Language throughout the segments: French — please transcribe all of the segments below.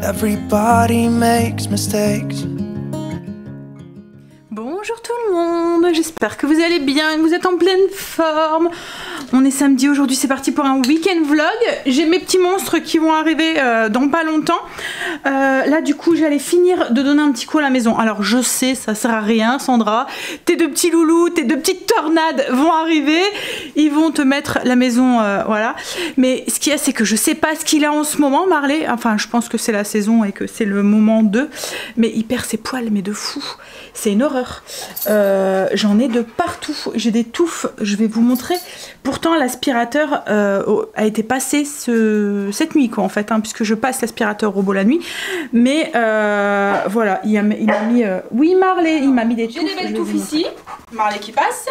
Everybody makes mistakes. Bonjour tout le monde, j'espère que vous allez bien, que vous êtes en pleine forme. On est samedi aujourd'hui, c'est parti pour un week-end vlog. J'ai mes petits monstres qui vont arriver dans pas longtemps. Là du coup j'allais finir de donner un petit coup à la maison. Alors je sais, ça sert à rien Sandra, tes deux petits loulous, tes deux petites tornades vont arriver. Ils vont te mettre la maison, voilà. Mais ce qu'il y a, c'est que je sais pas ce qu'il a en ce moment Marley. Enfin je pense que c'est la saison et que c'est le moment de... Mais il perd ses poils, mais de fou. C'est une horreur. J'en ai de partout. J'ai des touffes, je vais vous montrer. Pourtant l'aspirateur a été passé cette nuit quoi en fait, hein, puisque je passe l'aspirateur robot la nuit. Mais voilà, il m'a mis... Oui Marley, il m'a mis des touffes. J'ai des belles touffes ici. Marley qui passe.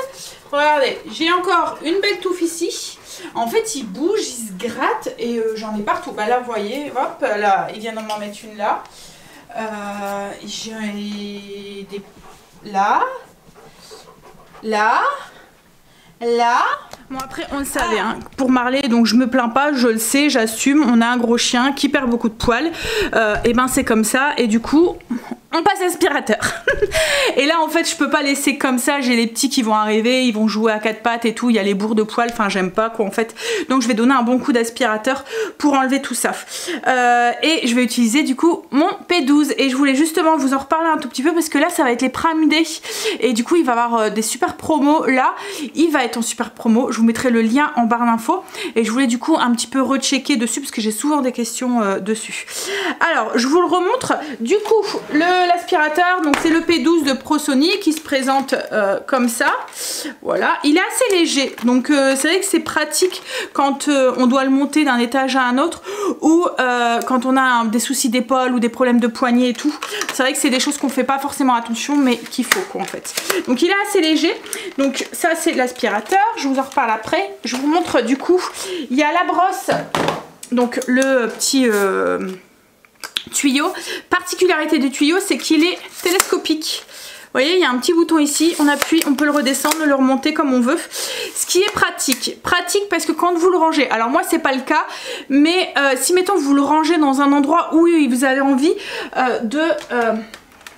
Regardez, j'ai encore une belle touffe ici. En fait il bouge, il se gratte et j'en ai partout. Bah là vous voyez, hop, là, il vient de m'en mettre une là. J'ai des... là, bon après on le savait hein, pour Marley, donc je me plains pas, je le sais, j'assume, on a un gros chien qui perd beaucoup de poils, et ben c'est comme ça, et du coup on passe l'aspirateur. Et là en fait je peux pas laisser comme ça, j'ai les petits qui vont arriver, ils vont jouer à quatre pattes et tout, il y a les bourres de poils, enfin j'aime pas quoi en fait, donc je vais donner un bon coup d'aspirateur pour enlever tout ça. Et je vais utiliser du coup mon P12, et je voulais justement vous en reparler un tout petit peu parce que là ça va être les Prime Day, et du coup il va y avoir des super promos là, il va être en super promo, je vous mettrai le lien en barre d'infos, et je voulais du coup un petit peu rechecker dessus parce que j'ai souvent des questions dessus. Alors je vous le remontre, du coup l'aspirateur, donc c'est le P12 de ProSonic qui se présente comme ça, voilà, il est assez léger, donc c'est vrai que c'est pratique quand on doit le monter d'un étage à un autre, ou quand on a des soucis d'épaule ou des problèmes de poignet et tout. C'est vrai que c'est des choses qu'on fait pas forcément attention mais qu'il faut quoi en fait. Donc il est assez léger, donc ça c'est l'aspirateur, je vous en reparle après. Je vous montre du coup, il y a la brosse, donc le petit tuyau. Particularité du tuyau, c'est qu'il est télescopique. Vous voyez, il y a un petit bouton ici, on appuie, on peut le redescendre, le remonter comme on veut. Ce qui est pratique parce que quand vous le rangez, alors moi c'est pas le cas, mais si mettons vous le rangez dans un endroit où vous avez envie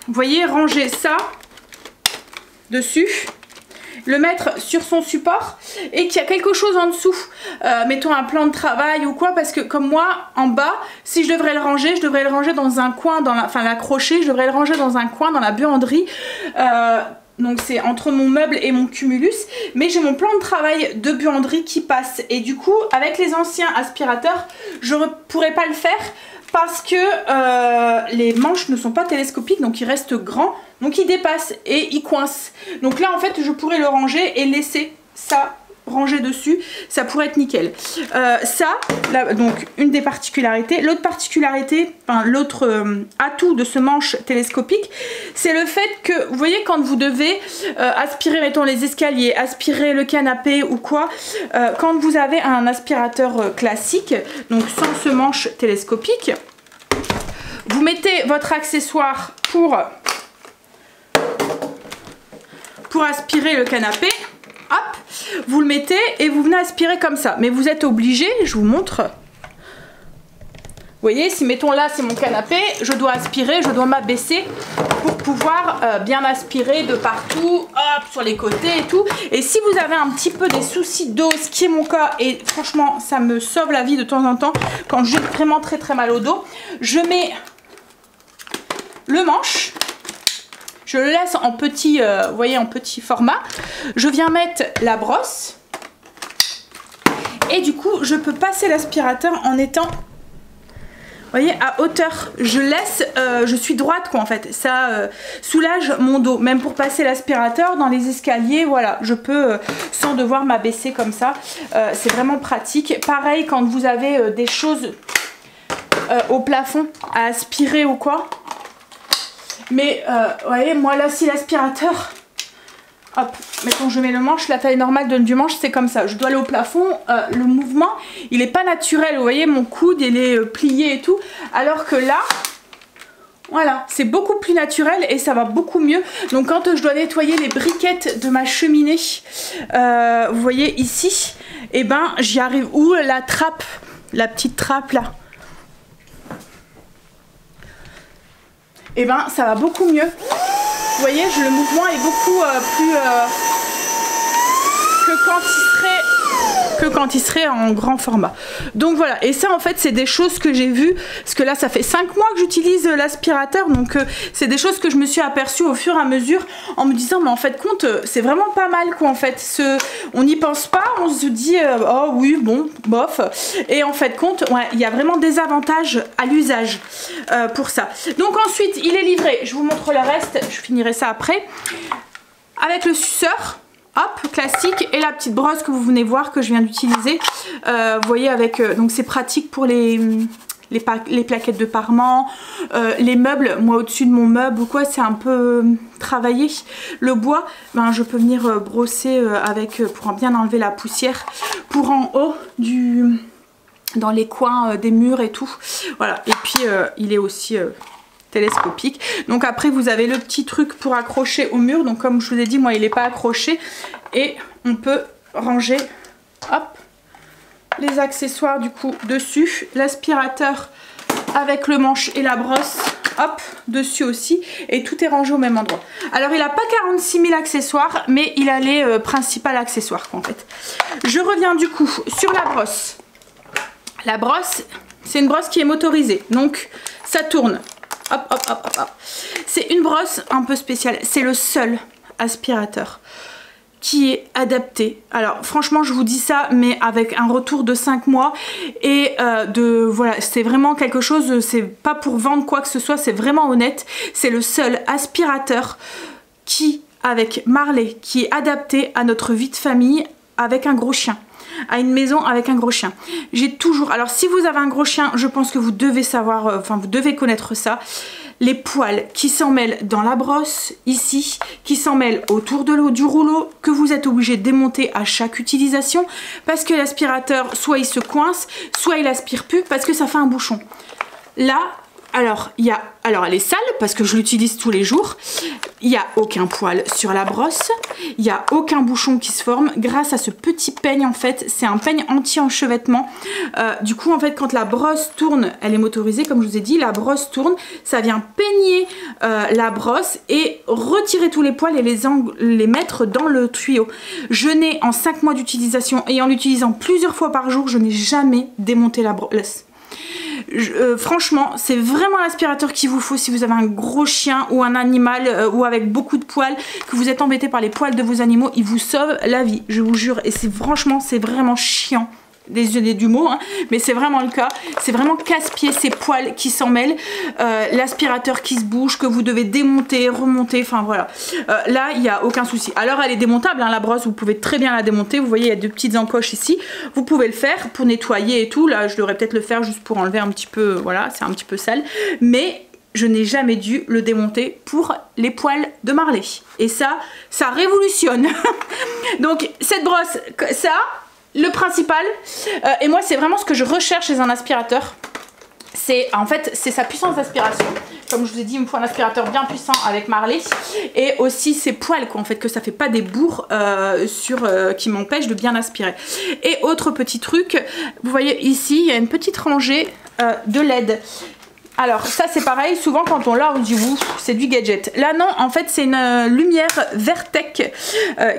vous voyez, ranger ça dessus, le mettre sur son support, et qu'il y a quelque chose en dessous, mettons un plan de travail ou quoi, parce que comme moi en bas, si je devrais le ranger dans un coin, l'accrocher, je devrais le ranger dans un coin dans la buanderie, donc c'est entre mon meuble et mon cumulus, mais j'ai mon plan de travail de buanderie qui passe, et du coup avec les anciens aspirateurs je ne pourrais pas le faire parce que les manches ne sont pas télescopiques, donc ils restent grands, donc ils dépassent et ils coincent. Donc là en fait je pourrais le ranger et laisser ça rangé dessus, ça pourrait être nickel. Ça, là, donc une des particularités. L'autre particularité, enfin l'autre atout de ce manche télescopique, c'est le fait que, vous voyez, quand vous devez aspirer, mettons les escaliers, aspirer le canapé ou quoi, quand vous avez un aspirateur classique, donc sans ce manche télescopique, vous mettez votre accessoire pour aspirer le canapé. Hop, vous le mettez et vous venez aspirer comme ça. Mais vous êtes obligé, je vous montre. Vous voyez, si mettons là c'est mon canapé, je dois aspirer, je dois m'abaisser pour pouvoir bien aspirer de partout, hop, sur les côtés et tout. Et si vous avez un petit peu des soucis d'os, ce qui est mon cas, et franchement ça me sauve la vie de temps en temps, quand j'ai vraiment très très mal au dos, je mets le manche. Je le laisse en petit, vous voyez, en petit format. Je viens mettre la brosse. Et du coup, je peux passer l'aspirateur en étant, vous voyez, à hauteur. Je laisse, je suis droite quoi en fait. Ça soulage mon dos. Même pour passer l'aspirateur dans les escaliers, voilà. Je peux, sans devoir m'abaisser comme ça. C'est vraiment pratique. Pareil, quand vous avez des choses au plafond à aspirer ou quoi. Mais vous voyez, moi là si l'aspirateur, hop, mettons je mets le manche, la taille normale du manche c'est comme ça, je dois aller au plafond, le mouvement il est pas naturel, vous voyez mon coude il est plié et tout, alors que là, voilà, c'est beaucoup plus naturel et ça va beaucoup mieux. Donc quand je dois nettoyer les briquettes de ma cheminée, vous voyez ici, et ben j'y arrive, ou la trappe, la petite trappe là. et ben ça va beaucoup mieux. Vous voyez, le mouvement est beaucoup plus que quand il serait en grand format. Donc voilà, et ça en fait c'est des choses que j'ai vues, parce que là ça fait 5 mois que j'utilise l'aspirateur, donc c'est des choses que je me suis aperçue au fur et à mesure en me disant mais en fait compte c'est vraiment pas mal quoi en fait, on n'y pense pas, on se dit oh oui bon bof, et en fait compte ouais, il y a vraiment des avantages à l'usage pour ça. Donc ensuite il est livré, je vous montre le reste, je finirai ça après, avec le suceur. Hop, classique, et la petite brosse que vous venez voir que je viens d'utiliser. Vous voyez avec, donc c'est pratique pour les plaquettes de parement, les meubles. Moi au-dessus de mon meuble ou quoi, c'est un peu travaillé. Le bois, ben, je peux venir brosser avec pour bien enlever la poussière. Pour en haut dans les coins des murs et tout. Voilà, et puis il est aussi télescopique. Donc après vous avez le petit truc pour accrocher au mur, donc comme je vous ai dit moi il n'est pas accroché, et on peut ranger hop les accessoires du coup dessus, l'aspirateur avec le manche et la brosse hop dessus aussi, et tout est rangé au même endroit. Alors il n'a pas 46 000 accessoires, mais il a les principaux accessoires en fait. Je reviens du coup sur la brosse. La brosse c'est une brosse qui est motorisée, donc ça tourne. Hop, hop, hop, hop, hop. C'est une brosse un peu spéciale. C'est le seul aspirateur qui est adapté. Alors franchement je vous dis ça, mais avec un retour de 5 mois et voilà, c'est vraiment quelque chose, c'est pas pour vendre quoi que ce soit, c'est vraiment honnête. C'est le seul aspirateur avec Marley, qui est adapté à notre vie de famille avec un gros chien. À une maison avec un gros chien. J'ai toujours, alors si vous avez un gros chien, je pense que vous devez savoir, enfin vous devez connaître ça, les poils qui s'en mêlent dans la brosse ici, qui s'en mêlent autour du rouleau, que vous êtes obligé de démonter à chaque utilisation, parce que l'aspirateur soit il se coince, soit il aspire plus parce que ça fait un bouchon. Là, alors elle est sale parce que je l'utilise tous les jours. Il n'y a aucun poil sur la brosse, il n'y a aucun bouchon qui se forme grâce à ce petit peigne en fait. C'est un peigne anti-enchevêtrement. Du coup en fait quand la brosse tourne, elle est motorisée comme je vous ai dit, la brosse tourne, ça vient peigner la brosse et retirer tous les poils et les mettre dans le tuyau. Je n'ai en 5 mois d'utilisation et en l'utilisant plusieurs fois par jour, je n'ai jamais démonté la brosse. Franchement c'est vraiment l'aspirateur qu'il vous faut si vous avez un gros chien ou un animal ou avec beaucoup de poils, que vous êtes embêté par les poils de vos animaux, il vous sauve la vie, je vous jure. Et c'est franchement c'est vraiment chiant, désolé du mot hein, mais c'est vraiment le cas. C'est vraiment casse-pied ces poils qui s'en mêlent, l'aspirateur qui se bouge, que vous devez démonter, remonter, enfin voilà. Là il n'y a aucun souci. Alors elle est démontable hein, la brosse, vous pouvez très bien la démonter. Vous voyez il y a 2 petites encoches ici, vous pouvez le faire pour nettoyer et tout. Là je devrais peut-être le faire juste pour enlever un petit peu, voilà c'est un petit peu sale, mais je n'ai jamais dû le démonter pour les poils de Marley, et ça révolutionne. Donc cette brosse, ça le principal, et moi c'est vraiment ce que je recherche chez un aspirateur, c'est en fait c'est sa puissance d'aspiration. Comme je vous ai dit, il me faut un aspirateur bien puissant avec Marley, et aussi ses poils quoi, en fait, que ça fait pas des bourres qui m'empêchent de bien aspirer. Et autre petit truc, vous voyez ici il y a une petite rangée de LED. Alors ça c'est pareil, souvent quand on l'a on dit ouf c'est du gadget. Là non, en fait c'est une lumière Vertec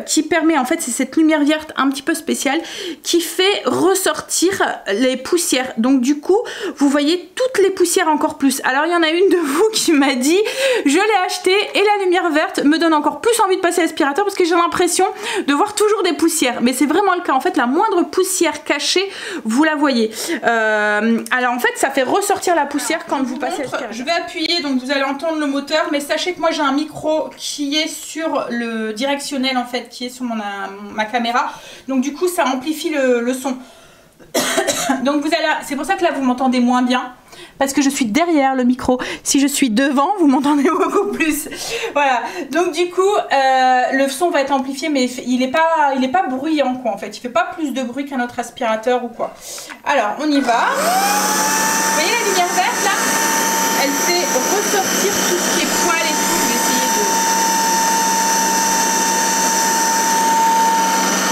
qui permet, en fait c'est cette lumière verte un petit peu spéciale qui fait ressortir les poussières. Donc du coup vous voyez toutes les poussières encore plus. Alors il y en a une de vous qui m'a dit je l'ai acheté et la lumière verte me donne encore plus envie de passer l'aspirateur parce que j'ai l'impression de voir toujours des poussières. Mais c'est vraiment le cas, en fait la moindre poussière cachée vous la voyez. Alors en fait ça fait ressortir la poussière quand vous passez l'aspirateur. Je vais appuyer, donc vous allez entendre le moteur, mais sachez que moi j'ai un micro qui est sur le directionnel en fait, qui est sur ma caméra, donc du coup ça amplifie le son. Donc vous allez, c'est pour ça que là vous m'entendez moins bien, parce que je suis derrière le micro. Si je suis devant, vous m'entendez beaucoup plus. Voilà, donc du coup le son va être amplifié, mais il est pas bruyant quoi en fait, il fait pas plus de bruit qu'un autre aspirateur ou quoi. Alors on y va. Vous voyez la lumière verte là, elle fait ressortir tout ce qui est poil et tout. Je vais essayer de...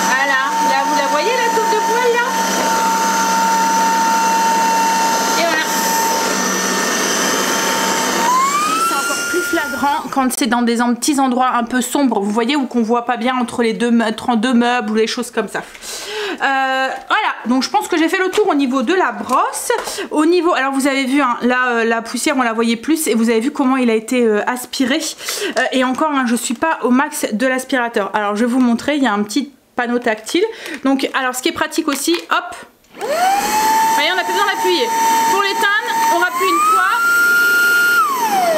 Voilà, là vous la voyez la touffe de poil là. Et voilà. Et c'est encore quand c'est dans des petits endroits un peu sombres, vous voyez, où qu'on voit pas bien entre deux meubles ou les choses comme ça. Voilà, donc je pense que j'ai fait le tour au niveau de la brosse. Au niveau, alors vous avez vu, hein, là la poussière on la voyait plus et vous avez vu comment il a été aspiré. Et encore, hein, je suis pas au max de l'aspirateur. Alors je vais vous montrer, il y a un petit panneau tactile. Donc alors ce qui est pratique aussi, hop, voyez, on n'a plus besoin d'appuyer. Pour l'éteindre, on rappuie une fois.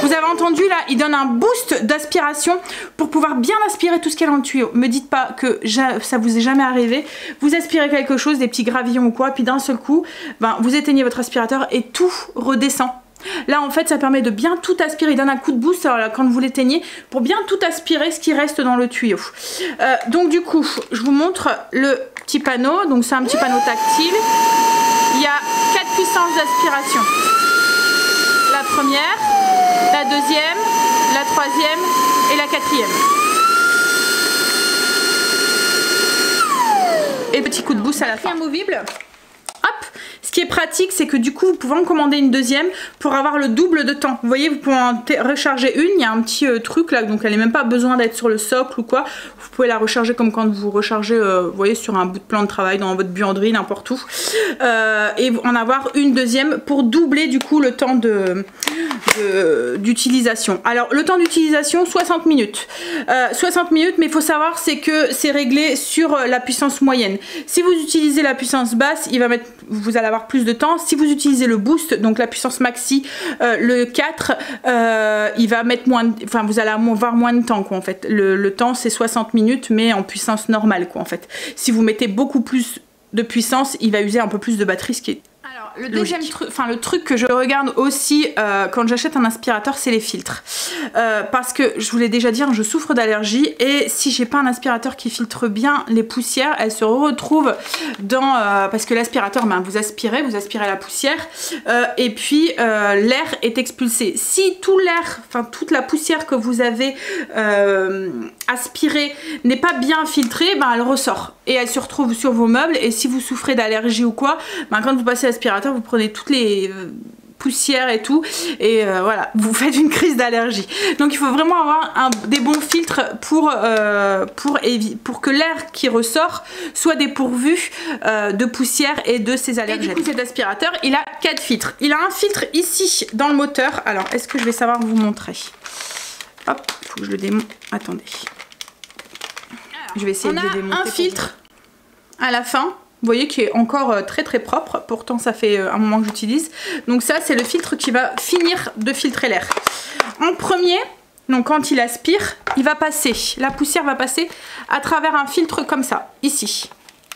Vous avez entendu là, il donne un boost d'aspiration pour pouvoir bien aspirer tout ce qu'il y a dans le tuyau. Me dites pas que ça vous est jamais arrivé. Vous aspirez quelque chose, des petits gravillons ou quoi, puis d'un seul coup, ben, vous éteignez votre aspirateur et tout redescend. Là en fait ça permet de bien tout aspirer, il donne un coup de boost alors, là, quand vous l'éteignez pour bien tout aspirer ce qui reste dans le tuyau. Donc du coup je vous montre le petit panneau, donc c'est un petit panneau tactile. Il y a 4 puissances d'aspiration. La première, la deuxième, la troisième et la quatrième. Et petit coup de boost à la fin. Amovible. Hop. Ce qui est pratique, c'est que du coup, vous pouvez en commander une deuxième pour avoir le double de temps. Vous voyez, vous pouvez en recharger une. Il y a un petit truc là, donc elle n'est même pas besoin d'être sur le socle ou quoi. Vous pouvez la recharger comme quand vous rechargez, vous voyez, sur un bout de plan de travail dans votre buanderie, n'importe où. Et en avoir une deuxième pour doubler du coup le temps d'utilisation. Alors, le temps d'utilisation, 60 minutes. 60 minutes, mais il faut savoir, c'est que c'est réglé sur la puissance moyenne. Si vous utilisez la puissance basse, vous allez avoir plus de temps. Si vous utilisez le boost, donc la puissance maxi, le 4, il va mettre moins, enfin vous allez avoir moins de temps quoi en fait. Le temps c'est 60 minutes mais en puissance normale quoi en fait. Si vous mettez beaucoup plus de puissance, il va user un peu plus de batterie, ce qui est le deuxième truc, enfin le truc que je regarde aussi quand j'achète un aspirateur, c'est les filtres. Parce que je vous l'ai déjà dit, je souffre d'allergie et si j'ai pas un aspirateur qui filtre bien les poussières, elles se retrouvent dans parce que l'aspirateur, ben, vous aspirez la poussière et puis l'air est expulsé. Si tout l'air, enfin toute la poussière que vous avez aspirée n'est pas bien filtrée, ben, elle ressort et elle se retrouve sur vos meubles. Et si vous souffrez d'allergie ou quoi, ben, quand vous passez l'aspirateur, vous prenez toutes les poussières et tout et voilà, vous faites une crise d'allergie. Donc il faut vraiment avoir des bons filtres pour que l'air qui ressort soit dépourvu de poussière et de ces allergènes. Et du coup, cet aspirateur, il a 4 filtres. Il a un filtre ici dans le moteur. Alors, est-ce que je vais savoir vous montrer? Hop, il faut que je le démonte. Attendez. Je vais essayer de le démonter. On a un filtre à la fin. Vous voyez qui est encore très très propre, pourtant ça fait un moment que j'utilise. Donc ça c'est le filtre qui va finir de filtrer l'air. En premier, donc quand il aspire, il va passer, la poussière va passer à travers un filtre comme ça, ici,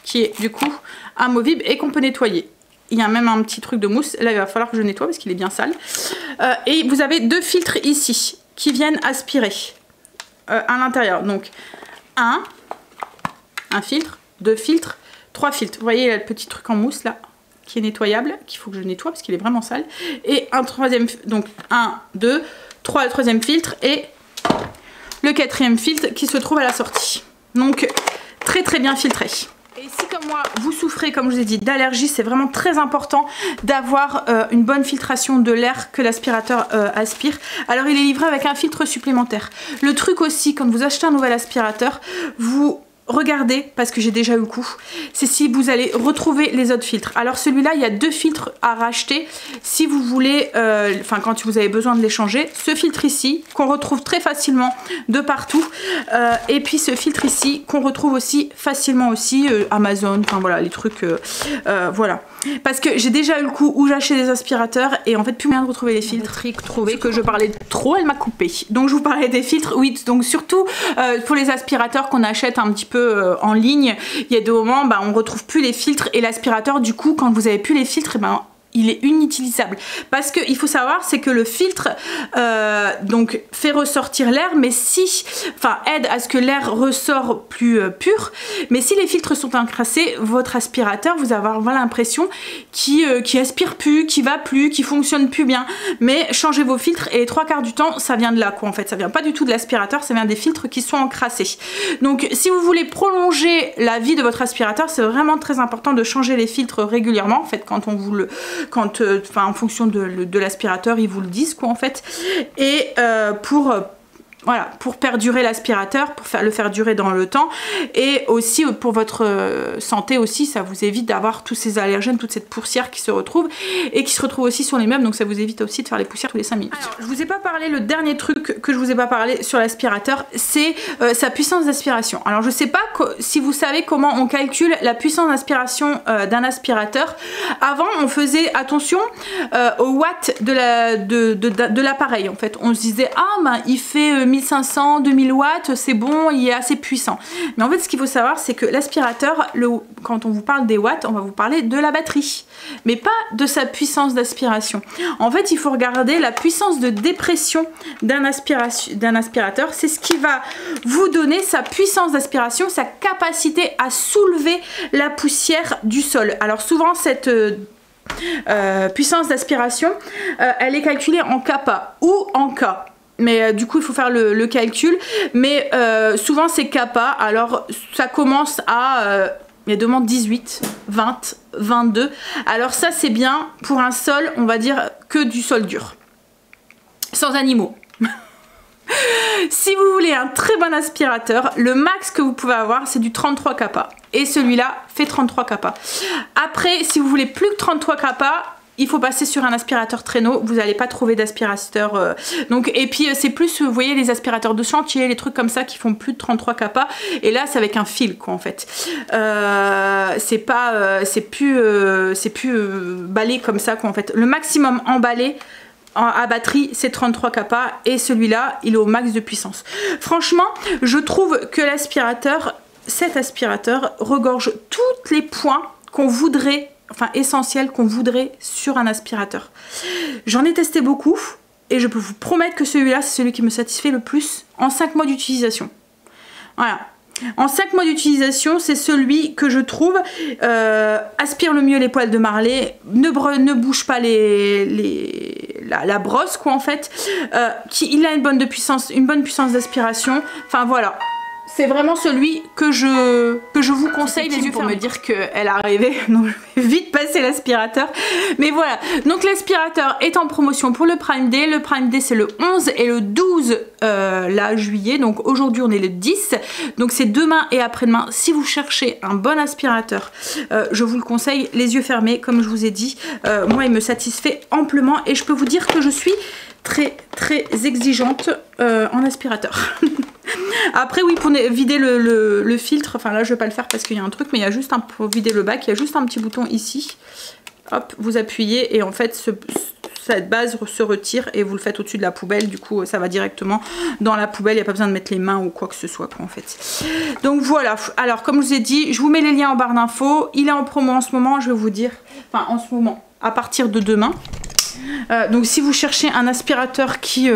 qui est du coup amovible et qu'on peut nettoyer. Il y a même un petit truc de mousse, là il va falloir que je nettoie parce qu'il est bien sale. Et vous avez 2 filtres ici qui viennent aspirer à l'intérieur. Donc un filtre, 2 filtres, 3 filtres. Vous voyez, il y a le petit truc en mousse là qui est nettoyable, qu'il faut que je nettoie parce qu'il est vraiment sale. Et un troisième, donc 1, 2, 3, le troisième filtre et le 4e filtre qui se trouve à la sortie. Donc très très bien filtré. Et si comme moi vous souffrez, comme je vous ai dit, d'allergie, c'est vraiment très important d'avoir une bonne filtration de l'air que l'aspirateur aspire. Alors il est livré avec un filtre supplémentaire. Le truc aussi, quand vous achetez un nouvel aspirateur, vous regardez, parce que j'ai déjà eu le coup, c'est si vous allez retrouver les autres filtres. Alors celui-là, il y a 2 filtres à racheter si vous voulez, enfin quand vous avez besoin de les changer. Ce filtre ici, qu'on retrouve très facilement de partout, et puis ce filtre ici, qu'on retrouve aussi facilement aussi, Amazon, enfin voilà, les trucs, voilà. Parce que j'ai déjà eu le coup où j'achète des aspirateurs et en fait plus moyen de retrouver les filtres. Trouver que je parlais trop, elle m'a coupé. Donc je vous parlais des filtres, oui, donc surtout pour les aspirateurs qu'on achète un petit peu en ligne, il y a des moments bah, on retrouve plus les filtres et l'aspirateur du coup quand vous avez plus les filtres, et ben il est inutilisable parce que il faut savoir c'est que le filtre donc fait ressortir l'air, mais si, enfin aide à ce que l'air ressort plus pur, mais si les filtres sont encrassés, votre aspirateur vous allez avoir l'impression qui aspire plus, qui va plus, qui fonctionne plus bien. Mais changez vos filtres et les 3/4 du temps ça vient de là quoi en fait, ça vient pas du tout de l'aspirateur, ça vient des filtres qui sont encrassés. Donc si vous voulez prolonger la vie de votre aspirateur, c'est vraiment très important de changer les filtres régulièrement en fait quand on vous le en fonction de l'aspirateur ils vous le disent quoi en fait, et pour Voilà, pour perdurer l'aspirateur, pour le faire durer dans le temps, et aussi pour votre santé aussi, ça vous évite d'avoir tous ces allergènes, toute cette poussière qui se retrouve et qui se retrouve aussi sur les meubles, donc ça vous évite aussi de faire les poussières tous les 5 minutes. Alors, je vous ai pas parlé, le dernier truc que je vous ai pas parlé sur l'aspirateur, c'est sa puissance d'aspiration. Alors je sais pas si vous savez comment on calcule la puissance d'aspiration d'un aspirateur. Avant on faisait attention au watt de l'appareil en fait. On se disait ah ben il fait 1500, 2000 watts, c'est bon, il est assez puissant. Mais en fait, ce qu'il faut savoir, c'est que l'aspirateur, quand on vous parle des watts, on va vous parler de la batterie, mais pas de sa puissance d'aspiration. En fait, il faut regarder la puissance de dépression d'un aspirateur. C'est ce qui va vous donner sa puissance d'aspiration, sa capacité à soulever la poussière du sol. Alors souvent, cette puissance d'aspiration, elle est calculée en kappa ou en K. Mais du coup il faut faire le calcul, mais souvent c'est kappa, alors ça commence à il y a demande 18, 20, 22, alors ça c'est bien pour un sol, on va dire que du sol dur, sans animaux. Si vous voulez un très bon aspirateur, le max que vous pouvez avoir c'est du 33 kappa, et celui-là fait 33 kappa. Après si vous voulez plus que 33 kappa, il faut passer sur un aspirateur traîneau, vous n'allez pas trouver d'aspirateur. Donc, et puis c'est plus, vous voyez, les aspirateurs de chantier, les trucs comme ça qui font plus de 33 kappa. Et là, c'est avec un fil, quoi, en fait. C'est plus balai comme ça, quoi, en fait. Le maximum emballé à batterie, c'est 33 kappa. Et celui-là, il est au max de puissance. Franchement, je trouve que cet aspirateur regorge tous les points qu'on voudrait, enfin essentiel qu'on voudrait sur un aspirateur. J'en ai testé beaucoup et je peux vous promettre que celui-là c'est celui qui me satisfait le plus en 5 mois d'utilisation. Voilà. En 5 mois d'utilisation, c'est celui que je trouve aspire le mieux les poils de Marley, ne bouge pas la brosse quoi en fait, il a une bonne puissance d'aspiration, enfin voilà. C'est vraiment celui que je vous conseille, les yeux pour me dire qu'elle est arrivée. Donc je vais vite passer l'aspirateur. Mais voilà, donc l'aspirateur est en promotion pour le Prime Day. Le Prime Day c'est le 11 et le 12 juillet. Donc aujourd'hui on est le 10. Donc c'est demain et après-demain. Si vous cherchez un bon aspirateur, je vous le conseille les yeux fermés comme je vous ai dit. Moi il me satisfait amplement et je peux vous dire que je suis très exigeante en aspirateur. Après oui, pour vider le filtre, enfin là je vais pas le faire parce qu'il y a un truc, mais il y a juste pour vider le bac, il y a juste un petit bouton ici. Hop, vous appuyez et en fait cette base se retire et vous le faites au-dessus de la poubelle. Du coup ça va directement dans la poubelle, il n'y a pas besoin de mettre les mains ou quoi que ce soit quoi, en fait. Donc voilà, alors comme je vous ai dit, je vous mets les liens en barre d'infos. Il est en promo en ce moment, je vais vous dire, enfin en ce moment, à partir de demain. Donc si vous cherchez un aspirateur qui,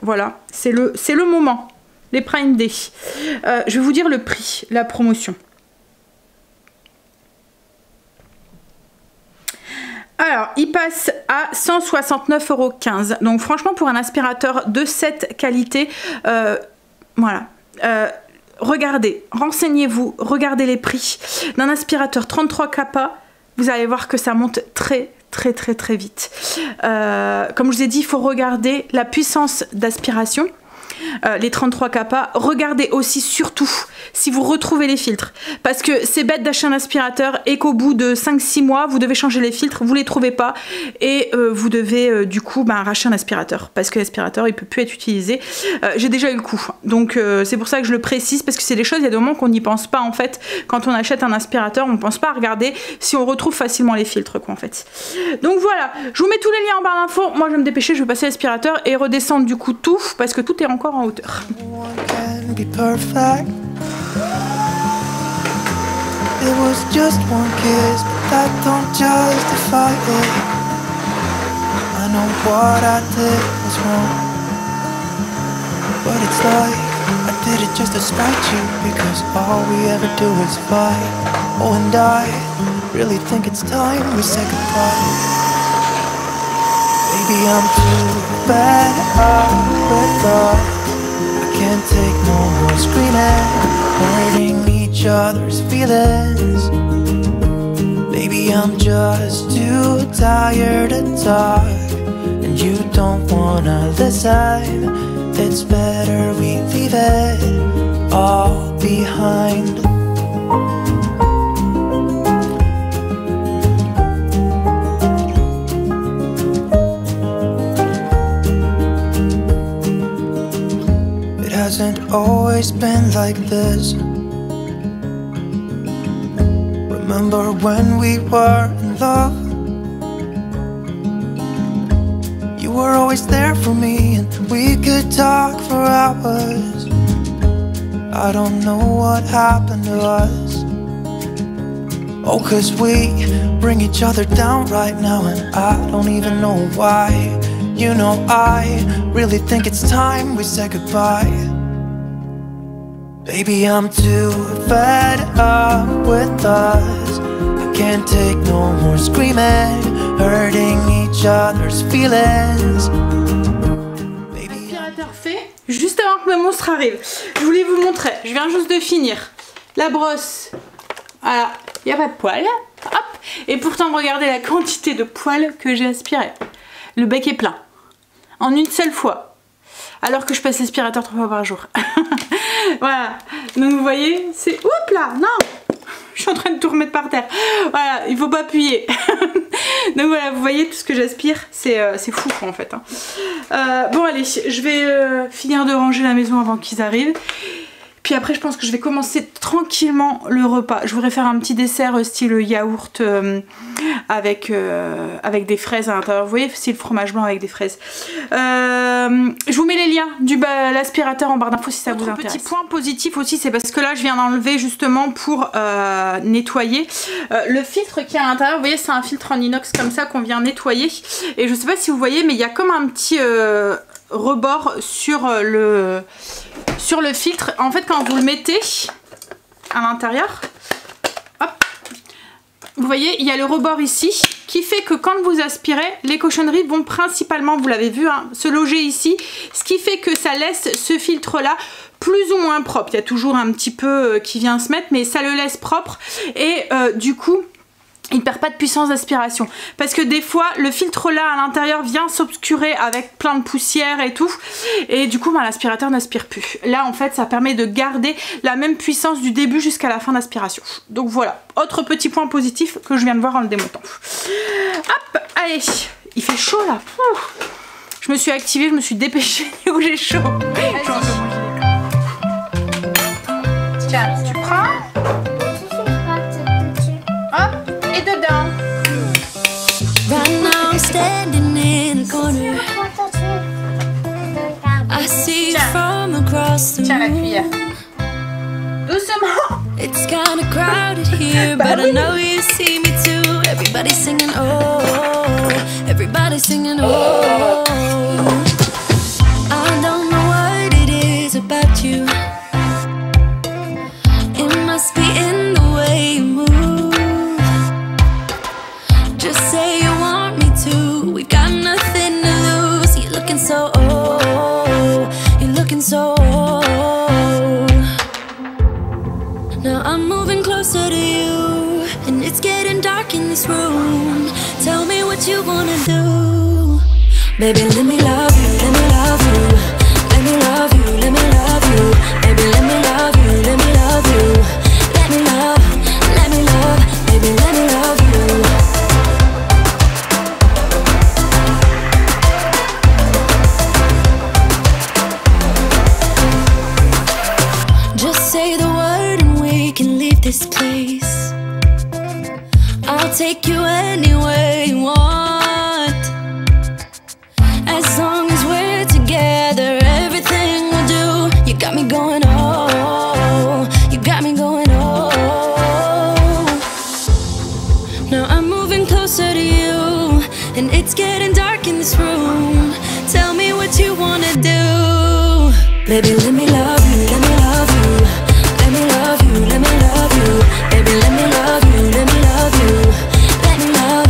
voilà, c'est le moment. Les Prime Day. Je vais vous dire le prix, la promotion. Alors, il passe à 169,15 €. Donc franchement, pour un aspirateur de cette qualité, voilà. Regardez, renseignez-vous, regardez les prix d'un aspirateur 33 kappa. Vous allez voir que ça monte très vite. Comme je vous ai dit, il faut regarder la puissance d'aspiration. Les 33 kappa, regardez aussi surtout si vous retrouvez les filtres, parce que c'est bête d'acheter un aspirateur et qu'au bout de 5-6 mois vous devez changer les filtres, vous les trouvez pas et vous devez du coup racheter un aspirateur parce que l'aspirateur il peut plus être utilisé. J'ai déjà eu le coup, donc c'est pour ça que je le précise, parce que c'est des choses, il y a des moments qu'on n'y pense pas en fait. Quand on achète un aspirateur, on pense pas à regarder si on retrouve facilement les filtres quoi en fait. Donc voilà, je vous mets tous les liens en barre d'infos. Moi je vais me dépêcher, je vais passer l'aspirateur et redescendre du coup tout, parce que tout est encore en hauteur. It was just one kiss, but that don't justify it. I know what I did was wrong, but it's like I did it just to spite you, because all we ever do is fight. Oh, and I really think it's time we say goodbye. Maybe I'm too bad with love. I can't take no more screaming, hurting each other's feelings. Maybe I'm just too tired to talk, and you don't wanna listen. It's better we it all behind. It hasn't always been like this. Remember when we were in love? You were always there for me and we could talk for hours. I don't know what happened to us. Oh, 'cause we bring each other down right now, and I don't even know why. You know, I really think it's time we said goodbye. Baby, I'm too fed up with us. I can't take no more screaming, hurting each other's feelings. L'aspirateur fait, juste avant que mes monstres arrivent, je voulais vous montrer, je viens juste de finir la brosse. Voilà, il n'y a pas de poils. Hop. Et pourtant, regardez la quantité de poils que j'ai aspiré. Le bec est plein. En une seule fois. Alors que je passe l'aspirateur 3 fois par jour. Voilà. Donc vous voyez, c'est... Oups là, non, je suis en train de tout remettre par terre. Voilà, il faut pas appuyer. Donc voilà, vous voyez tout ce que j'aspire, c'est fou en fait. Hein. Bon allez, je vais finir de ranger la maison avant qu'ils arrivent. Puis après je pense que je vais commencer tranquillement le repas. Je voudrais faire un petit dessert style yaourt avec des fraises à l'intérieur. Vous voyez, style fromage blanc avec des fraises. Je vous mets les liens de l'aspirateur en barre d'infos si ça vous intéresse. Petit point positif aussi, c'est parce que là je viens d'enlever justement pour nettoyer le filtre qui est à l'intérieur. Vous voyez, c'est un filtre en inox comme ça qu'on vient nettoyer. Et je sais pas si vous voyez, mais il y a comme un petit... rebord sur le filtre. En fait, quand vous le mettez à l'intérieur, hop, vous voyez, il y a le rebord ici qui fait que quand vous aspirez, les cochonneries vont principalement, vous l'avez vu, hein, se loger ici, ce qui fait que ça laisse ce filtre là plus ou moins propre. Il y a toujours un petit peu qui vient se mettre, mais ça le laisse propre et du coup il ne perd pas de puissance d'aspiration. Parce que des fois, le filtre là à l'intérieur vient s'obscurer avec plein de poussière et tout. Et du coup, bah, l'aspirateur n'aspire plus. Là, en fait, ça permet de garder la même puissance du début jusqu'à la fin d'aspiration. Donc voilà, autre petit point positif que je viens de voir en le démontant. Hop, allez, il fait chaud là. Je me suis activée, je me suis dépêchée où j'ai chaud. Tiens, tu prends. Right now I'm standing in the corner. I see you from across the room. Doucement. It's kind of crowded here, but I know you see me too. Everybody's singing oh, everybody's singing oh. I don't know what it is about you. It must be in the way you move. Just say you want me to. We got nothing to lose. You're looking so old. You're looking so old. Now I'm moving closer to you, and it's getting dark in this room. Tell me what you wanna do. Baby, let me love you, let me love you. Let me love you, let me love you. Baby, let me love you, let me love you. Let me love, baby, let me love you. Just say the word and we can leave this place. I'll take you anywhere you want. As long as we're together, everything we'll do. You got me going oh, you got me going oh. Now I'm moving closer to you, and it's getting dark in this room. Tell me what you wanna do. Baby, let me love you, let me love you. Let me love you, let me love you. Baby, let me love you, let me love you. Let me love,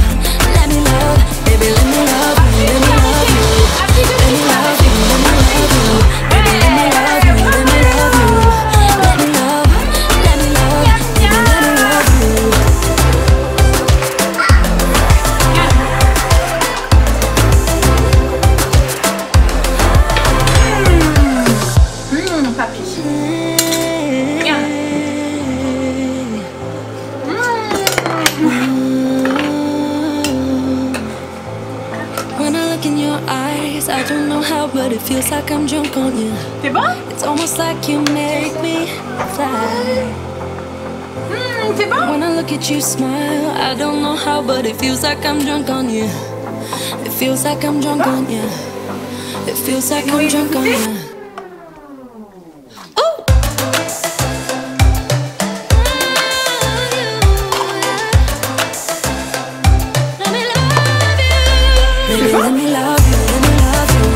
baby, let me love you, let me love you. Let me love you, let me love you. Baby, let me love you, let me love you. Let me love, baby, let me love you. ways. I don't know how, but it feels like I'm drunk on you. C'est bon? It's almost like you make me fly. C'est bon? When I look at you smile, I don't know how, but it feels like I'm drunk on you. It feels like I'm drunk on you. It feels like I'm drunk on you. Let me love you, let me love you,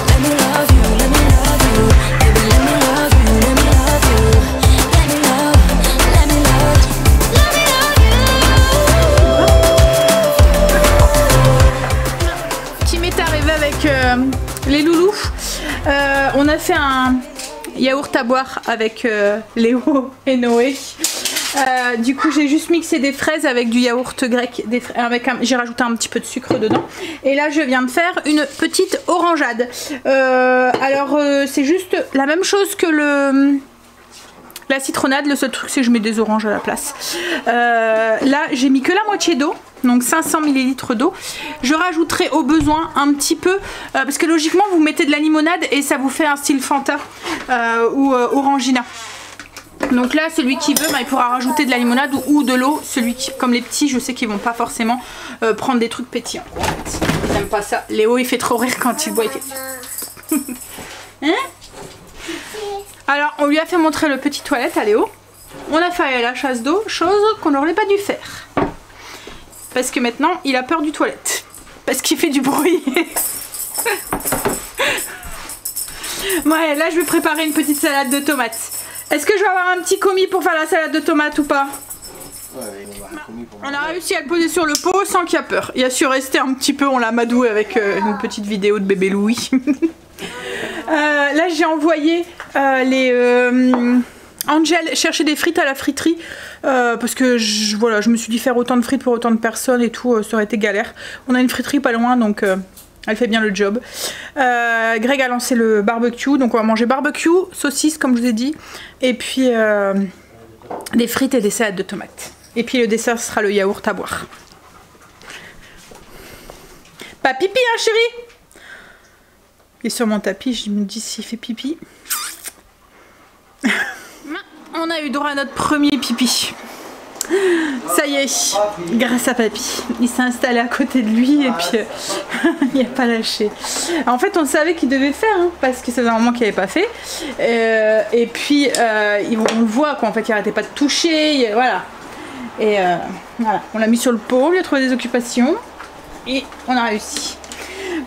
let me love you, let me love you, baby, let me love you, let me love you, let me love, let me love, let me love you. Qui m'est arrivé avec les loulous. On a fait un yaourt à boire avec Léo et Noé. Du coup j'ai juste mixé des fraises avec du yaourt grec, j'ai rajouté un petit peu de sucre dedans et là je viens de faire une petite orangeade. C'est juste la même chose que la citronnade, le seul truc c'est que je mets des oranges à la place. Là j'ai mis que la moitié d'eau, donc 500 ml d'eau. Je rajouterai au besoin un petit peu, parce que logiquement vous mettez de la limonade et ça vous fait un style Fanta ou Orangina. Donc là, celui qui veut, il pourra rajouter de la limonade ou de l'eau. Comme les petits, je sais qu'ils vont pas forcément prendre des trucs pétillants. En fait. Ils n'aiment pas ça. Léo, il fait trop rire quand il boit. Hein? Alors, on lui a fait montrer le petit toilette à Léo. On a fait la chasse d'eau, chose qu'on n'aurait pas dû faire. Parce que maintenant, il a peur du toilette. Parce qu'il fait du bruit. Ouais, là, je vais préparer une petite salade de tomates. Est-ce que je vais avoir un petit commis pour faire la salade de tomates ou pas? On a réussi à le poser sur le pot sans qu'il y ait peur. Il a su rester un petit peu, on l'a amadoué avec une petite vidéo de bébé Louis. Là j'ai envoyé Angel chercher des frites à la friterie parce que voilà, je me suis dit faire autant de frites pour autant de personnes et tout, ça aurait été galère. On a une friterie pas loin donc... elle fait bien le job. Greg a lancé le barbecue. Donc on va manger barbecue, saucisse comme je vous ai dit. Et puis des frites et des salades de tomates. Et puis le dessert ce sera le yaourt à boire. Pas pipi hein chérie? Il est sur mon tapis, je me dis s'il fait pipi. On a eu droit à notre premier pipi. Ça y est, grâce à papy, il s'est installé à côté de lui et puis il n'a pas lâché. En fait on savait qu'il devait faire hein, parce que c'est un moment qu'il n'avait pas fait et puis on le voit quoi, en fait il n'arrêtait pas de toucher, voilà. Et voilà, on l'a mis sur le pot, on lui a trouvé des occupations et on a réussi.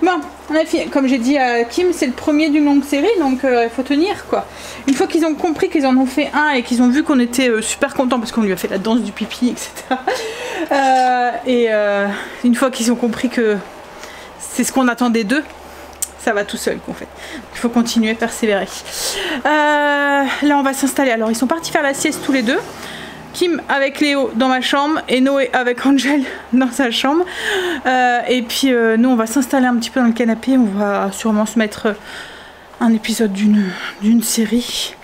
Bon, on a fini. Comme j'ai dit à Kim, c'est le premier d'une longue série, donc il faut tenir quoi. Une fois qu'ils ont compris qu'ils en ont fait un et qu'ils ont vu qu'on était super contents parce qu'on lui a fait la danse du pipi, etc. Une fois qu'ils ont compris que c'est ce qu'on attendait d'eux, ça va tout seul qu'en fait. Il faut continuer, persévérer. Là on va s'installer. Alors ils sont partis faire la sieste tous les deux. Kim avec Léo dans ma chambre et Noé avec Angel dans sa chambre. Et puis nous on va s'installer un petit peu dans le canapé. On va sûrement se mettre un épisode d'une série.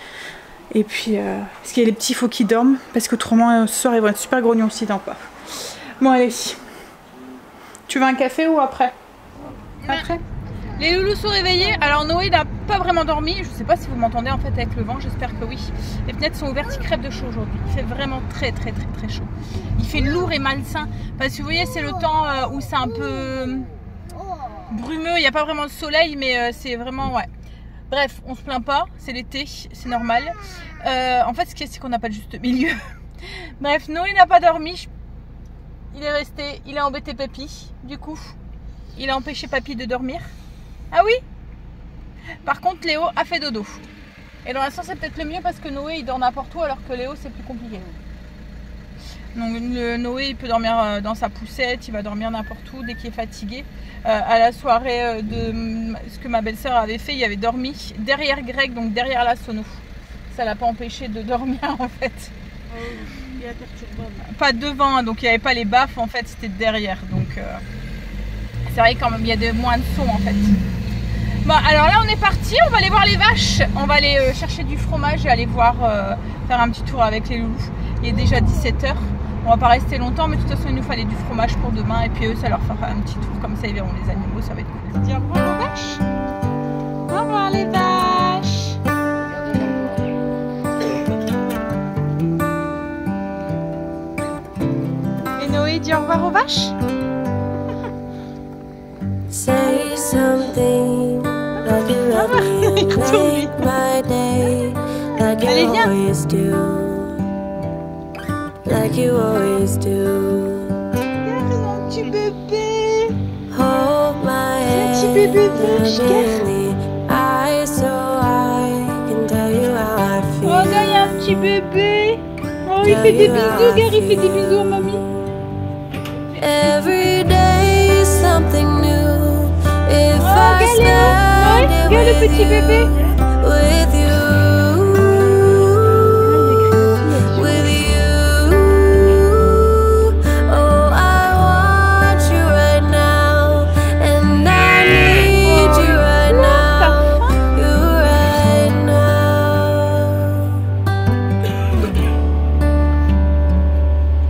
Et puis parce qu'il y a les petits, il faut qu'ils dorment. Parce qu'autrement ce soir ils vont être super grognons s'ils dorment pas. Bon allez. Tu veux un café ou après? Après. Les loulous sont réveillés. Alors Noé n'a pas vraiment dormi. Je sais pas si vous m'entendez en fait avec le vent. J'espère que oui. Les fenêtres sont ouvertes. Il crève de chaud aujourd'hui. Il fait vraiment très chaud. Il fait lourd et malsain. Parce que vous voyez c'est le temps où c'est un peu brumeux. Il n'y a pas vraiment de soleil mais c'est vraiment ouais. Bref, on se plaint pas. C'est l'été. C'est normal. En fait ce qu'il y a c'est qu'on n'a pas de juste milieu. Bref, Noé n'a pas dormi. Il est resté. Il a embêté Papy. Du coup, il a empêché Papy de dormir. Ah oui? Par contre Léo a fait dodo. Et dans l'instant c'est peut-être le mieux parce que Noé il dort n'importe où alors que Léo c'est plus compliqué. Donc Noé il peut dormir dans sa poussette, il va dormir n'importe où dès qu'il est fatigué. À la soirée de ce que ma belle-sœur avait fait, il avait dormi derrière Greg, donc derrière la sono. Ça l'a pas empêché de dormir en fait. Pas devant, donc il n'y avait pas les baffes en fait, c'était derrière. Donc c'est vrai quand même il y a moins de son en fait. Bon alors là on est parti, on va aller voir les vaches, on va aller chercher du fromage et aller voir, faire un petit tour avec les loulous. Il est déjà 17 h, on va pas rester longtemps mais de toute façon il nous fallait du fromage pour demain et puis eux ça leur fera un petit tour comme ça ils verront les animaux, ça va être cool. Dis au revoir aux vaches. vache. Say something like you love me and make my day like Allez, you viens. always do. Like you always do. Mon petit bébé. Hold my petit hand, bébé look vache. me in the eyes so I can tell you how I feel. Oh, là, il y a un petit bébé. Oh, il fait des bisous, Gary, il fait des bisous à mamie. Every day is something new. If I regarde spend it le petit bébé. with you, with you. Oh, I want you right now, and I need you right now. You right now.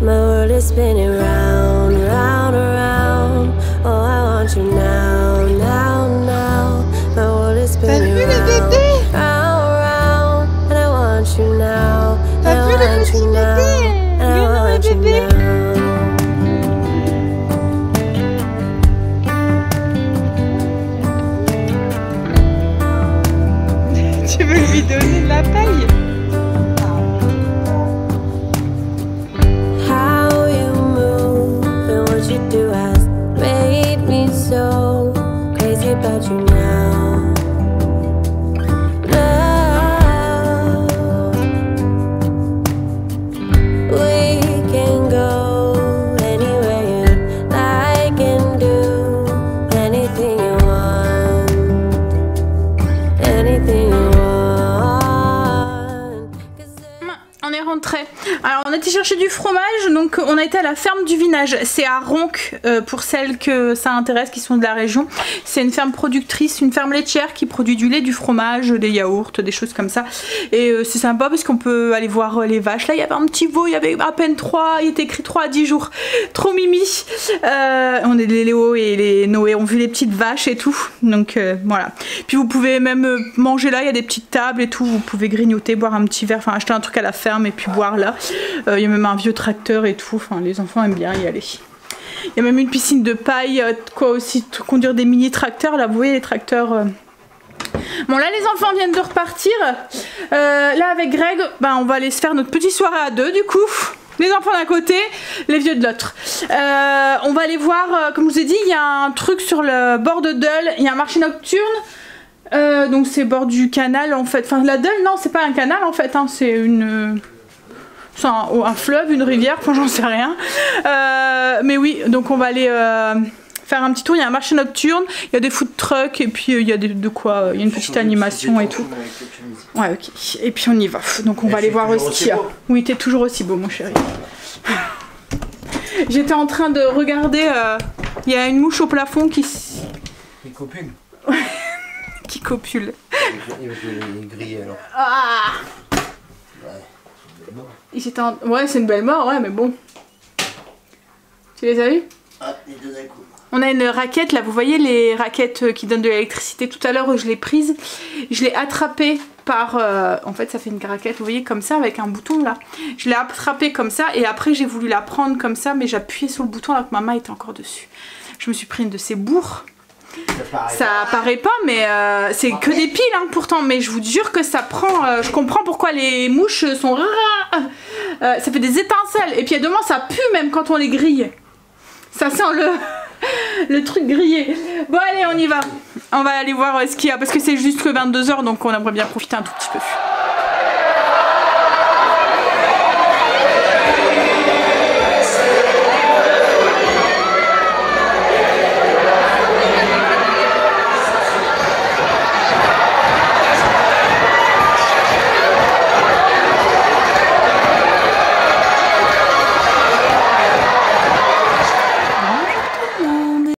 My world is spinning round, round, around. Oh, I want you now, now, now. My world is spinning vu le round, bébé? round, round. And I want you now, and T'as I vu le want petit you now, bébé? and I Viens dans le want you bébé. now. Tu veux lui donner de la paille? How you move and what you do has made me so crazy about you now. Now we can go anywhere you like and do anything you want, anything you want. 'Cause On est rentré. Alors on a été chercher du fromage, donc on a été à la ferme du Vinage. C'est à Ronc, pour celles que ça intéresse, qui sont de la région. C'est une ferme productrice, une ferme laitière qui produit du lait, du fromage, des yaourts, des choses comme ça. Et c'est sympa parce qu'on peut aller voir les vaches. Là il y avait un petit veau, il y avait à peine 3, il était écrit 3 à 10 jours. Trop mimi. On est les Léo et les Noé ont vu les petites vaches et tout. Donc voilà. Puis vous pouvez même manger là, il y a des petites tables et tout. Vous pouvez grignoter, boire un petit verre, enfin acheter un truc à la ferme et puis boire là. Il y a même un vieux tracteur et tout, enfin les enfants aiment bien y aller. Il y a même une piscine de paille, quoi aussi, conduire des mini tracteurs, là vous voyez les tracteurs. Bon là les enfants viennent de repartir, là avec Greg, ben, on va aller se faire notre petite soirée à deux du coup. Les enfants d'un côté, les vieux de l'autre. On va aller voir, comme je vous ai dit, il y a un truc sur le bord de Dole, il y a un marché nocturne. Donc c'est bord du canal en fait, enfin la Dole non c'est pas un canal en fait, hein, c'est une... C'est un fleuve, une rivière, enfin j'en sais rien. Mais oui, donc on va aller faire un petit tour. Il y a un marché nocturne, il y a des food trucks et puis il y a de quoi, il y a une petite animation et tout. Ouais, ok. Et puis on y va. Donc on va aller voir ce qu'il y a. Oui, t'es toujours aussi beau, mon chéri. J'étais en train de regarder. Il y a une mouche au plafond qui copule. qui copule. Il va te griller alors. Ah. Ouais, c'est une belle mort, ouais, mais bon. Tu les as vus? Ah, les deux d'un coup. On a une raquette, là, vous voyez les raquettes qui donnent de l'électricité. Tout à l'heure, je l'ai prise, je l'ai attrapée par... en fait, ça fait une raquette, vous voyez, comme ça, avec un bouton, là. Je l'ai attrapée comme ça, et après, j'ai voulu la prendre comme ça, mais j'ai appuyé sur le bouton alors que ma main était encore dessus. Je me suis pris une de ces bourres. Ça paraît pas, mais c'est que des piles hein, pourtant, mais je vous jure que ça prend. Je comprends pourquoi les mouches sont ça fait des étincelles et puis à demain ça pue même quand on les grille. Ça sent le truc grillé. Bon allez, on y va. On va aller voir ce qu'il y a parce que c'est juste que 22 h donc on aimerait bien profiter un tout petit peu.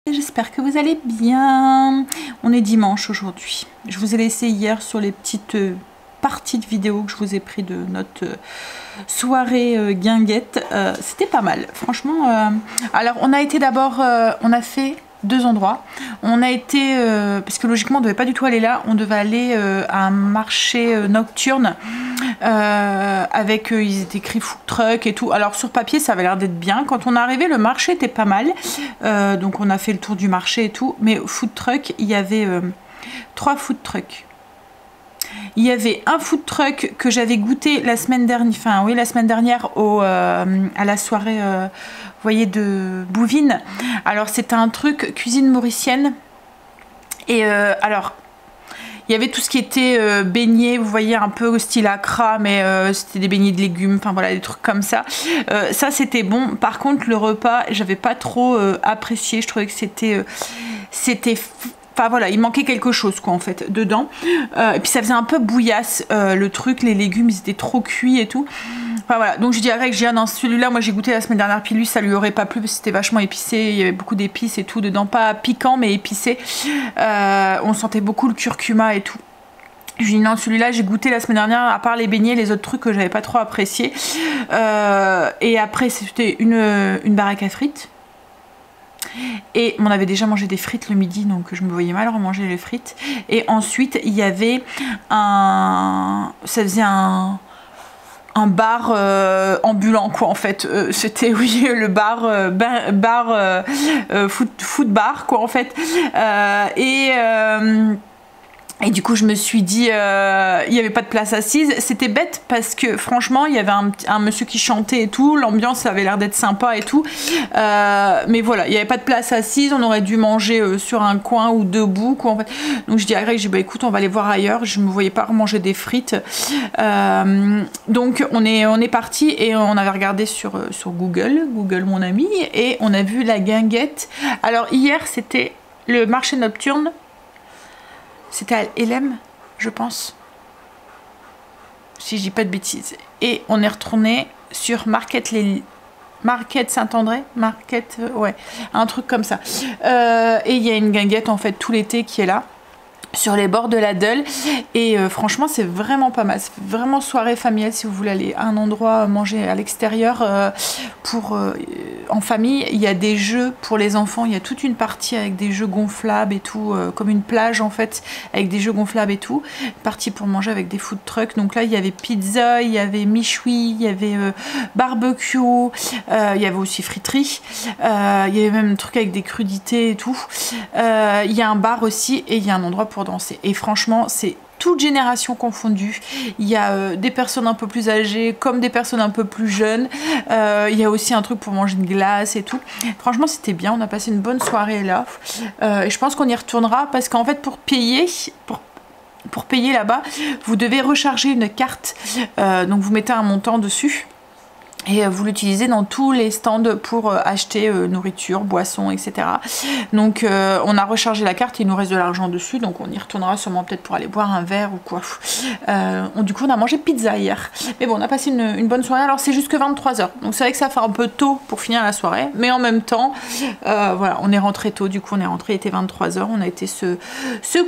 J'espère que vous allez bien. On est dimanche aujourd'hui. Je vous ai laissé hier sur les petites parties de vidéos que je vous ai pris de notre soirée guinguette. C'était pas mal, franchement. Alors on a été d'abord, on a fait 2 endroits. On a été, parce que logiquement on devait pas du tout aller là, on devait aller à un marché nocturne avec ils étaient écrits food truck et tout. Alors sur papier ça avait l'air d'être bien. Quand on est arrivé, le marché était pas mal, donc on a fait le tour du marché et tout. Mais food truck, il y avait 3 food trucks. Il y avait un food truck que j'avais goûté la semaine dernière, enfin oui la semaine dernière à la soirée, vous voyez, de Bouvines. Alors c'était un truc cuisine mauricienne. Et alors il y avait tout ce qui était beignets, vous voyez, un peu au style Accra, mais c'était des beignets de légumes, enfin voilà, des trucs comme ça. Ça c'était bon. Par contre le repas, j'avais pas trop apprécié. Je trouvais que c'était enfin voilà, il manquait quelque chose quoi en fait dedans. Et puis ça faisait un peu bouillasse le truc, les légumes ils étaient trop cuits et tout. Enfin voilà, donc je dirais que j'ai dans celui-là, moi j'ai goûté la semaine dernière, puis lui ça lui aurait pas plu parce que c'était vachement épicé, il y avait beaucoup d'épices et tout dedans, pas piquant mais épicé. On sentait beaucoup le curcuma et tout. Je lui dis non, celui-là j'ai goûté la semaine dernière, à part les beignets, les autres trucs que j'avais pas trop apprécié. Et après c'était une baraque à frites. Et on avait déjà mangé des frites le midi, donc je me voyais mal remanger les frites. Et ensuite il y avait ça faisait un bar ambulant quoi en fait. C'était oui le food bar quoi en fait. Et du coup je me suis dit il n'y avait pas de place assise. C'était bête parce que franchement il y avait un monsieur qui chantait et tout, l'ambiance avait l'air d'être sympa et tout, mais voilà, il n'y avait pas de place assise, on aurait dû manger sur un coin ou debout quoi en fait. Donc je dis à Greg, j'ai dit bah écoute on va aller voir ailleurs, je me voyais pas manger des frites. Donc on est parti et on avait regardé sur Google mon ami, et on a vu la guinguette. Alors hier c'était le marché nocturne. C'était à Elem, je pense, si je dis pas de bêtises. Et on est retourné sur Market Saint-André, ouais, un truc comme ça. Et il y a une guinguette en fait tout l'été qui est là, sur les bords de la Deule, et franchement c'est vraiment pas mal, c'est vraiment soirée familiale si vous voulez aller à un endroit manger à l'extérieur en famille. Il y a des jeux pour les enfants, il y a toute une partie avec des jeux gonflables et tout, comme une plage en fait, avec des jeux gonflables et tout, partie pour manger avec des food trucks. Donc là il y avait pizza, il y avait michoui, il y avait barbecue, il y avait aussi friterie, il y avait même un truc avec des crudités et tout. Il y a un bar aussi et il y a un endroit pour danser. Et franchement, c'est toute génération confondue. Il y a des personnes un peu plus âgées comme des personnes un peu plus jeunes. Il y a aussi un truc pour manger une glace et tout. Franchement, c'était bien. On a passé une bonne soirée là. Et je pense qu'on y retournera parce qu'en fait, pour payer là-bas, vous devez recharger une carte. Donc, vous mettez un montant dessus. Et vous l'utilisez dans tous les stands pour acheter nourriture, boissons, etc. Donc on a rechargé la carte, il nous reste de l'argent dessus, donc on y retournera sûrement peut-être pour aller boire un verre ou quoi. Du coup on a mangé pizza hier. Mais bon, on a passé une bonne soirée. Alors c'est jusque 23 h, donc c'est vrai que ça fait un peu tôt pour finir la soirée, mais en même temps, voilà, on est rentré tôt, du coup on est rentré, il était 23 h, on a été se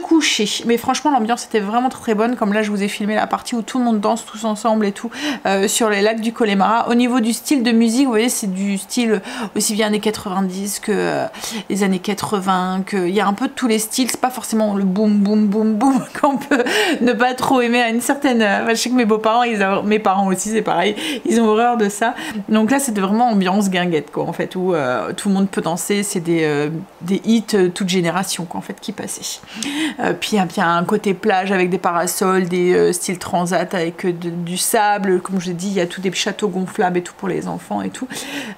coucher. Mais franchement l'ambiance était vraiment très bonne, comme là je vous ai filmé la partie où tout le monde danse tous ensemble et tout, sur les lacs du Connemara. Au niveau du style de musique, vous voyez, c'est du style aussi bien années 90 que les années 80, qu'il y a un peu de tous les styles. C'est pas forcément le boum boum boum boum qu'on peut ne pas trop aimer à une certaine... je sais que mes beaux-parents, mes parents aussi c'est pareil, ils ont horreur de ça. Donc là c'était vraiment ambiance guinguette quoi en fait, où tout le monde peut danser, c'est des hits toute génération quoi en fait qui passaient. Puis il y a un côté plage avec des parasols, des styles transat avec du sable, comme je vous ai dit, il y a tous des châteaux gonflables et tout pour les enfants et tout.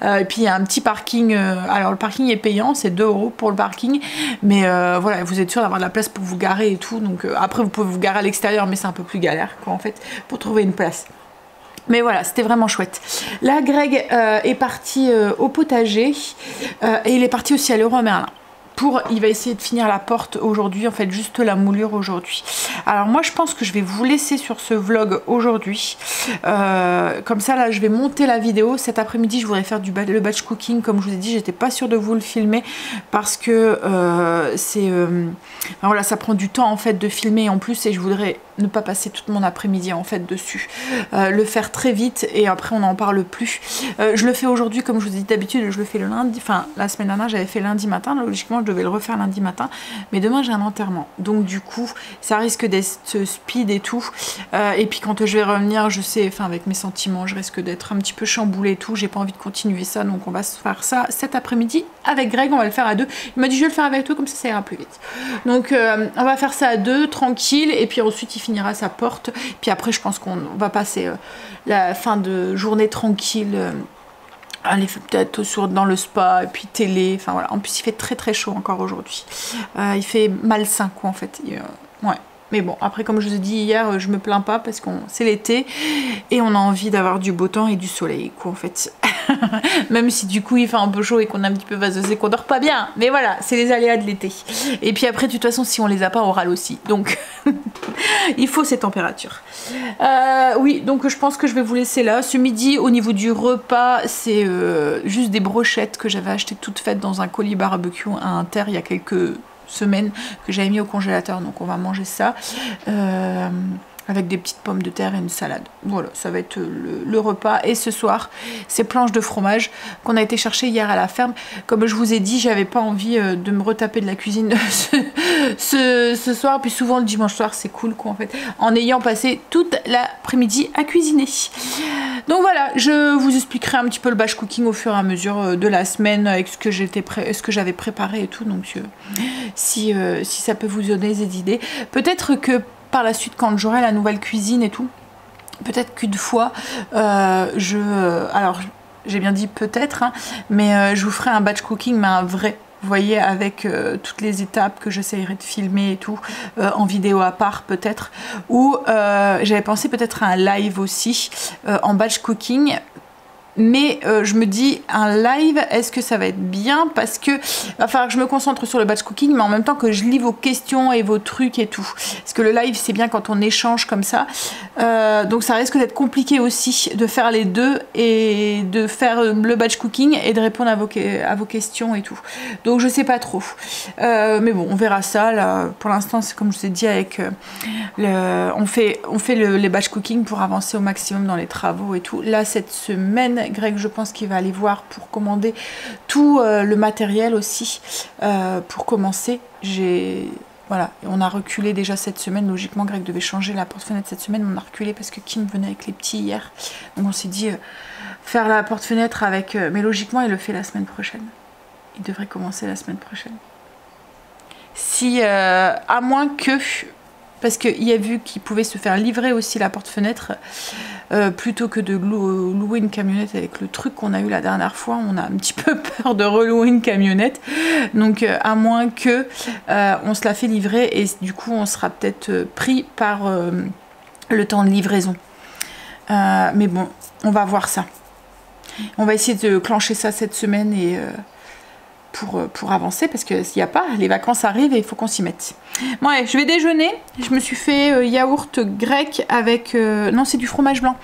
Et puis il y a un petit parking, alors le parking est payant, c'est 2 € pour le parking, mais voilà, vous êtes sûr d'avoir de la place pour vous garer et tout. Donc après vous pouvez vous garer à l'extérieur, mais c'est un peu plus galère quoi en fait pour trouver une place. Mais voilà, c'était vraiment chouette. Là Greg est parti au potager et il est parti aussi à Leroy Merlin. Il va essayer de finir la porte aujourd'hui, en fait juste la moulure aujourd'hui. Alors moi je pense que je vais vous laisser sur ce vlog aujourd'hui, comme ça là je vais monter la vidéo. Cet après-midi je voudrais faire le batch cooking, comme je vous ai dit, j'étais pas sûre de vous le filmer parce que voilà, ça prend du temps en fait de filmer en plus, et je voudrais ne pas passer toute mon après-midi en fait dessus, le faire très vite et après on n'en parle plus. Je le fais aujourd'hui comme je vous ai dit, d'habitude je le fais le lundi, enfin la semaine dernière j'avais fait lundi matin, logiquement je devais le refaire lundi matin, mais demain j'ai un enterrement, donc du coup ça risque fait des speed et tout. Et puis quand je vais revenir, je sais, enfin avec mes sentiments, je risque d'être un petit peu chamboulée et tout. J'ai pas envie de continuer ça, donc on va se faire ça cet après-midi avec Greg. On va le faire à deux. Il m'a dit je vais le faire avec toi, comme ça ira plus vite. Donc on va faire ça à deux, tranquille. Et puis ensuite il finira sa porte. Puis après je pense qu'on va passer la fin de journée tranquille. Aller peut-être dans le spa et puis télé, enfin voilà. En plus il fait très très chaud encore aujourd'hui. Il fait malsain quoi en fait. Ouais. Mais bon, après comme je vous ai dit hier, je me plains pas parce que c'est l'été et on a envie d'avoir du beau temps et du soleil quoi en fait. Même si du coup il fait un peu chaud et qu'on a un petit peu vaseux et qu'on dort pas bien. Mais voilà, c'est les aléas de l'été. Et puis après de toute façon si on les a pas on râle aussi. Donc il faut ces températures. Oui, donc je pense que je vais vous laisser là. Ce midi au niveau du repas, c'est juste des brochettes que j'avais achetées toutes faites dans un colis barbecue à Inter il y a quelques semaine que j'avais mis au congélateur, donc on va manger ça avec des petites pommes de terre et une salade. Voilà, ça va être le repas. Et ce soir, ces planches de fromage qu'on a été chercher hier à la ferme. Comme je vous ai dit, j'avais pas envie de me retaper de la cuisine ce soir. Puis souvent le dimanche soir, c'est cool quoi en fait, en ayant passé toute l'après-midi à cuisiner. Donc voilà, je vous expliquerai un petit peu le batch cooking au fur et à mesure de la semaine avec ce que j'avais préparé et tout. Donc si ça peut vous donner des idées, peut-être que par la suite quand j'aurai la nouvelle cuisine et tout, peut-être qu'une fois alors j'ai bien dit peut-être hein, mais je vous ferai un batch cooking mais un vrai, vous voyez, avec toutes les étapes que j'essayerai de filmer et tout en vidéo à part peut-être, ou j'avais pensé peut-être à un live aussi en batch cooking. Mais je me dis, un live, est-ce que ça va être bien? Parce que va falloir que je me concentre sur le batch cooking, mais en même temps que je lis vos questions et vos trucs et tout. Parce que le live, c'est bien quand on échange comme ça. Donc ça risque d'être compliqué aussi de faire les deux et de faire le batch cooking et de répondre à vos questions et tout. Donc je sais pas trop. Mais bon, on verra ça. Là, pour l'instant, c'est comme je vous ai dit, avec on fait les batch cooking pour avancer au maximum dans les travaux et tout. Là, cette semaine, Greg, je pense qu'il va aller voir pour commander tout le matériel aussi pour commencer. Voilà, on a reculé déjà cette semaine. Logiquement, Greg devait changer la porte-fenêtre cette semaine. On a reculé parce que Kim venait avec les petits hier. Donc on s'est dit faire la porte-fenêtre avec... mais logiquement, il le fait la semaine prochaine. Il devrait commencer la semaine prochaine. Si, à moins que... Parce qu'il a vu qu'il pouvait se faire livrer aussi la porte-fenêtre plutôt que de louer une camionnette avec le truc qu'on a eu la dernière fois. On a un petit peu peur de relouer une camionnette. Donc à moins que on se la fait livrer et du coup on sera peut-être pris par le temps de livraison. Mais bon, on va voir ça. On va essayer de clencher ça cette semaine et... Pour avancer parce que s'il n'y a pas, les vacances arrivent et il faut qu'on s'y mette. Bon allez, je vais déjeuner. Je me suis fait yaourt grec avec... non, c'est du fromage blanc.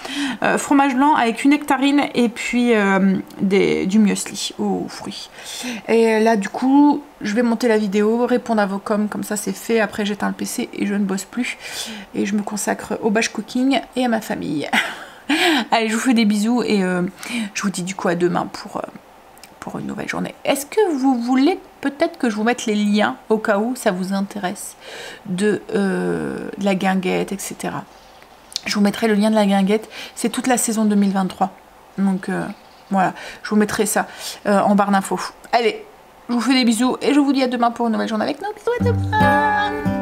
Fromage blanc avec une nectarine et puis du muesli aux fruits. Et là du coup, je vais monter la vidéo, répondre à vos coms, comme ça c'est fait. Après j'éteins le PC et je ne bosse plus. Et je me consacre au batch cooking et à ma famille. Allez, je vous fais des bisous et je vous dis du coup à demain pour une nouvelle journée. Est-ce que vous voulez peut-être que je vous mette les liens au cas où ça vous intéresse de la guinguette, etc. Je vous mettrai le lien de la guinguette. C'est toute la saison 2023. Donc voilà, je vous mettrai ça en barre d'infos. Allez, je vous fais des bisous et je vous dis à demain pour une nouvelle journée avec nous. Bisous à demain.